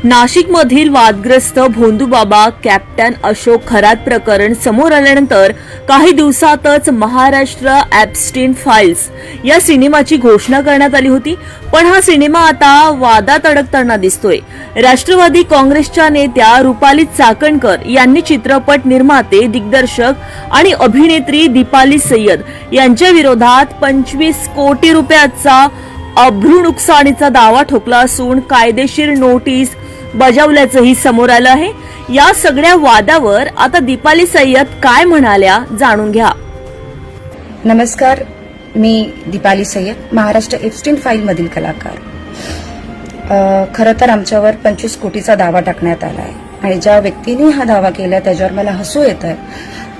नाशिकमधील वादग्रस्त भोंदूबाबा कॅप्टन अशोक खरात प्रकरण समोर आल्यानंतर काही दिवसातच महाराष्ट्र ॲप्स्टीन फाईल्स या सिनेमाची घोषणा करण्यात आली होती. पण हा सिनेमा आता वादात अडकताना दिसतोय. राष्ट्रवादी काँग्रेसच्या नेत्या रुपाली चाकणकर यांनी चित्रपट निर्माते, दिग्दर्शक आणि अभिनेत्री दीपाली सय्यद यांच्या विरोधात 25 कोटी रुपयाचा अब्रू नुकसानीचा दावा ठोकला असून कायदेशीर नोटीस बजावल्याचंही समोर आलं आहे. या सगळ्या वादावर आता दीपाली सय्यद काय म्हणाल्या जाणून घ्या. नमस्कार, मी दीपाली सय्यद, महाराष्ट्र ॲप्स्टीन फाईल मधील कलाकार. खरं तर आमच्यावर 25 कोटीचा दावा टाकण्यात आला आहे आणि ज्या व्यक्तीने हा दावा केला त्याच्यावर मला हसू येत आहे.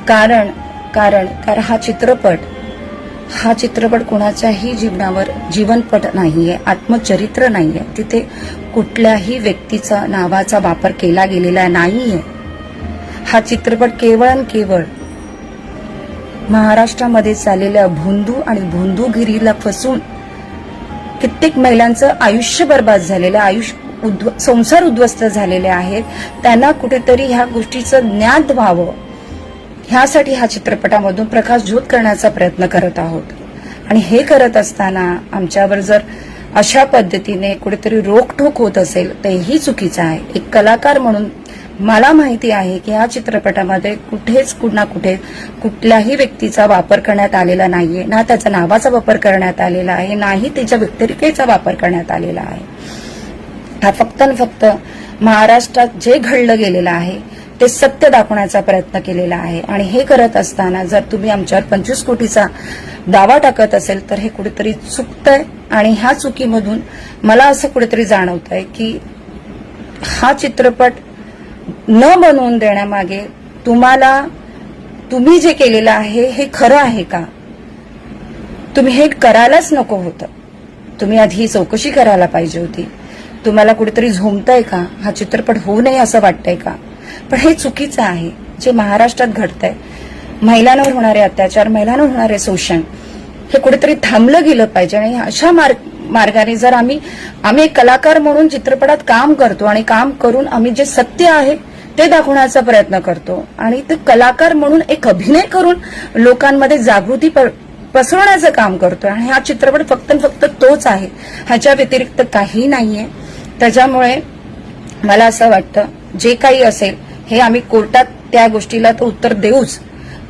कारण हा चित्रपट कोणाच्याही जीवनावर जीवनपट नाहीये, आत्मचरित्र नाहीये. तिथे कुठल्याही व्यक्तीचा नावाचा वापर केला गेलेला नाहीये. हा चित्रपट केवळ महाराष्ट्रामध्ये चाललेल्या भोंदू आणि भोंदूगिरीला फसून कित्येक महिलांचं आयुष्य बर्बाद झालेलं, संसार उद्ध्वस्त झालेले आहेत. त्यांना कुठेतरी ह्या गोष्टीचं ज्ञात व्हावं, ह्यासाठी हा चित्रपटामधून प्रकाशझोत करण्याचा प्रयत्न करत आहोत. आणि हे करत असताना आमच्यावर जर अशा पद्धतीने कुठेतरी रोखठोक होत असेल तर ही चुकीचं आहे. एक कलाकार म्हणून मला माहिती आहे की ह्या चित्रपटामध्ये कुठे कुठल्याही व्यक्तीचा वापर करण्यात आलेला नाहीये, ना त्याच्या नावाचा वापर करण्यात आलेला आहे, नाही त्याच्या व्यक्तिरेखेचा वापर करण्यात आलेला आहे. हा फक्त महाराष्ट्रात जे घडलं गेलेलं आहे ते सत्य दाखवण्याचा प्रयत्न केलेला आहे. आणि हे करत असताना जर तुम्ही आमच्यावर 25 कोटीचा दावा टाकत असेल तर हे कुठेतरी चुकतंय. आणि ह्या चुकीमधून मला असं कुठेतरी जाणवतंय की हा चित्रपट न बनवून देण्यामागे तुम्ही जे केलेलं आहे हे खरं आहे का? तुम्ही हे करायलाच नको होतं. तुम्ही आधी चौकशी करायला पाहिजे होती. तुम्हाला कुठेतरी झोंबतंय का? हा चित्रपट होऊ नये असं वाटतंय का? पण हे चुकीचं आहे जे महाराष्ट्रात घडतंय. महिलांवर होणारे अत्याचार, महिलांवर होणारे शोषण हे कुठेतरी थांबलं गेलं पाहिजे. आणि अशा मार्गाने जर आम्ही एक कलाकार म्हणून चित्रपटात काम करतो आणि काम करून आम्ही जे सत्य आहे ते दाखवण्याचा प्रयत्न करतो आणि ते कलाकार म्हणून एक अभिनय करून लोकांमध्ये जागृती पसरवण्याचं काम करतोय. आणि हा चित्रपट फक्त तोच आहे, ह्याच्या व्यतिरिक्त काही नाहीये. त्याच्यामुळे मला असं वाटतं जे काही असेल हे आम्ही कोर्टात त्या गोष्टीला तर उत्तर देऊच,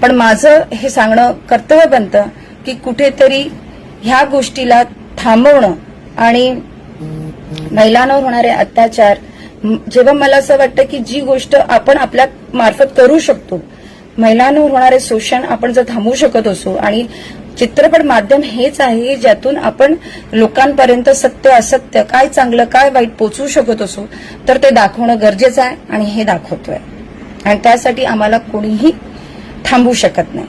पण माझं हे सांगणं कर्तव्य बनतं की कुठेतरी ह्या गोष्टीला थांबवणं. आणि महिलांवर होणारे अत्याचार, जेव्हा मला असं वाटतं की जी गोष्ट आपण आपल्या मार्फत करू शकतो, महिलांवर होणारे शोषण आपण जर थांबवू शकत असू, आणि चित्रपट माध्यम हेच आहे ज्यातून आपण लोकांपर्यंत सत्य असत्य, काय चांगलं काय वाईट पोचवू शकत असू, तर ते दाखवणं गरजेचं आहे आणि हे दाखवतोय. आणि त्यासाठी आम्हाला कोणीही थांबवू शकत नाही.